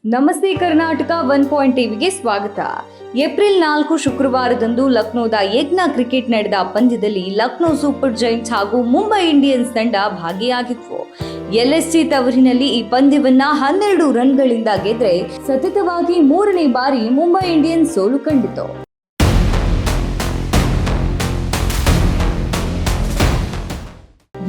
ನಮಸ್ತೆ ಕರ್ನಾಟಕ 1 ಟಿವಿಗೆ ಸ್ವಾಗತ. ಏಪ್ರಿಲ್ 4 ಶುಕ್ರವಾರದಂದು ಲಕ್ನೋದ ಯಜ್ಞ ಕ್ರಿಕೆಟ್ ನಡೆದ ಪಂದ್ಯದಲ್ಲಿ ಲಕ್ನೋ ಸೂಪರ್ ಜೈಂಟ್ಸ್ ಹಾಗೂ ಮುಂಬೈ ಇಂಡಿಯನ್ಸ್ ತಂಡ ಭಾಗಿಯಾಗಿತ್ತು. LSG ತವರಿನಲ್ಲಿ ಈ ಪಂದ್ಯವನ್ನ 12 ರನ್ಗಳಿಂದ ಗೆದ್ರೆ ಸತತವಾಗಿ 3ನೇ ಬಾರಿ ಮುಂಬೈ ಇಂಡಿಯನ್ಸ್ ಸೋಲು ಕಂಡಿತು.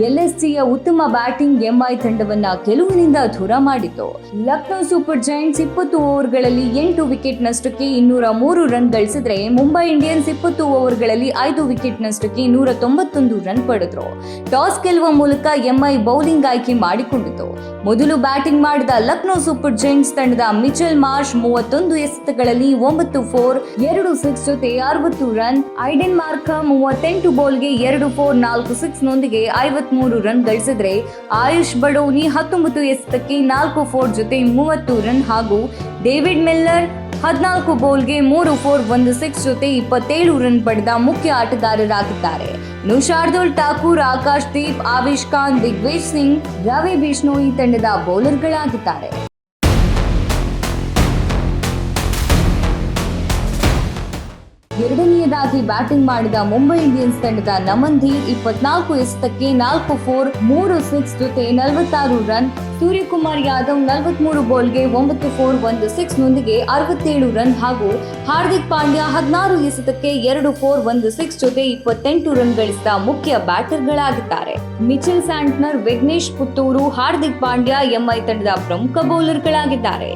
LSGಯ ಉತ್ತಮ ಬ್ಯಾಟಿಂಗ್ MI ತಂಡವನ್ನ ಗೆಲುವಿನಿಂದ ದೂರ ಮಾಡಿತು. ಲಕ್ನೋ ಸೂಪರ್ ಜೈಂಟ್ಸ್ 20 ಓವರ್ಗಳಲ್ಲಿ 8 ವಿಕೆಟ್ ನಷ್ಟಕ್ಕೆ 203 ರನ್ ಗಳಿಸಿದ್ರೆ ಮುಂಬೈ ಇಂಡಿಯನ್ಸ್ 20 ಓವರ್ಗಳಲ್ಲಿ 5 ವಿಕೆಟ್ ನಷ್ಟಕ್ಕೆ 191 ರನ್ ಪಡೆದ್ರು. ಟಾಸ್ ಗೆಲ್ಲುವ ಮೂಲಕ MI ಬೌಲಿಂಗ್ ಆಯ್ಕೆ ಮಾಡಿಕೊಂಡಿತು. ಮೊದಲು ಬ್ಯಾಟಿಂಗ್ ಮಾಡಿದ ಲಕ್ನೋ ಸೂಪರ್ ಜೈಂಟ್ಸ್ ತಂಡದ ಮಿಚೆಲ್ ಮಾರ್ಷ್ 31 ಎಸೆತಗಳಲ್ಲಿ 9 4, 2 6 ಜೊತೆ 60 ರನ್, ಐಡೆನ್ ಮಾರ್ಕಮ್ 38 ಬಾಲ್ಗೆ 2 4, 4 6 ನೊಂದಿಗೆ 53 ರನ್ ಗಳಿಸಿದ್ರೆ ಆಯುಷ್ ಬಡೋನಿ 19 ಎಸೆತಕ್ಕೆ 4 4 ಜೊತೆ 30 ರನ್ ಹಾಗೂ ಡೇವಿಡ್ ಮಿಲ್ಲರ್ 14 ಬಾಲ್ಗೆ 3 4, 1 6 ಜೊತೆ 27 ರನ್ ಪಡೆದ ಮುಖ್ಯ ಆಟಗಾರರಾಗಿದ್ದಾರೆ. ಶಾರ್ದೂಲ್ ಠಾಕೂರ್, ಆಕಾಶ್ ದೀಪ್, ಆವೇಶ್ ಖಾನ್, ದಿಗ್ವಿಜಯ್ ಸಿಂಗ್, ರವಿ ಬಿಷ್ಣೋಯಿ ತಂಡದ ಬೌಲರ್ಗಳಾಗಿದ್ದಾರೆ. ಎರಡನೆಯದಾಗಿ ಬ್ಯಾಟಿಂಗ್ ಮಾಡಿದ ಮುಂಬೈ ಇಂಡಿಯನ್ಸ್ ತಂಡದ ನಮನ್ ಧೀರ್ 24 ಎಸೆತಕ್ಕೆ 4 4, 3 6 ಜೊತೆ 46 ರನ್, ಸೂರ್ಯಕುಮಾರ್ ಯಾದವ್ 43 ಬಾಲ್ಗೆ 9 4, 1 6 ನೊಂದಿಗೆ 67 ರನ್ ಹಾಗೂ ಹಾರ್ದಿಕ್ ಪಾಂಡ್ಯ 16 ಎಸೆತಕ್ಕೆ 2 4, 1 6 ಜೊತೆ 28 ರನ್ ಗಳಿಸಿದ ಮುಖ್ಯ ಬ್ಯಾಟರ್ಗಳಾಗಿದ್ದಾರೆ. Mitchell Santner, Vignesh Puthur, Hardik Pandya MI ತಂಡದ ಪ್ರಮುಖ ಬೌಲರ್ಗಳಾಗಿದ್ದಾರೆ.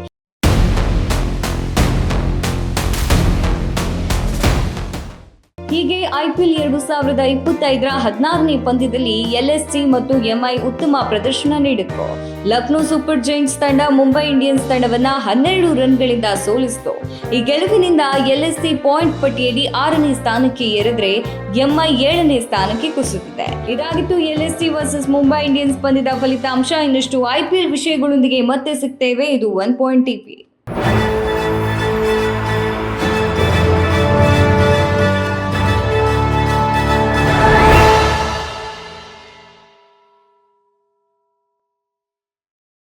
ಹೀಗೆ IPL 2025ರ 16ನೇ ಪಂದ್ಯದಲ್ಲಿ LSG ಮತ್ತು MI ಉತ್ತಮ ಪ್ರದರ್ಶನ ನೀಡಿತು. ಲಕ್ನೋ ಸೂಪರ್ ಜೈಂಟ್ಸ್ ತಂಡ ಮುಂಬೈ ಇಂಡಿಯನ್ಸ್ ತಂಡವನ್ನ 12 ರನ್ಗಳಿಂದ ಸೋಲಿಸಿತು. ಈ ಗೆಲುವಿನಿಂದ LSG ಪಾಯಿಂಟ್ ಪಟ್ಟಿಯಲ್ಲಿ 6ನೇ ಸ್ಥಾನಕ್ಕೆ ಏರಿದ್ರೆ MI 7ನೇ ಸ್ಥಾನಕ್ಕೆ ಕುಸಿದಿದೆ. ಇದಾಗಿತ್ತು LSG ವರ್ಸಸ್ ಮುಂಬೈ ಇಂಡಿಯನ್ಸ್ ಪಂದ್ಯದ ಫಲಿತಾಂಶ. ಇನ್ನಷ್ಟು IPL ವಿಷಯಗಳೊಂದಿಗೆ ಮತ್ತೆ ಸಿಗ್ತೇವೆ. ಇದು 1 TV.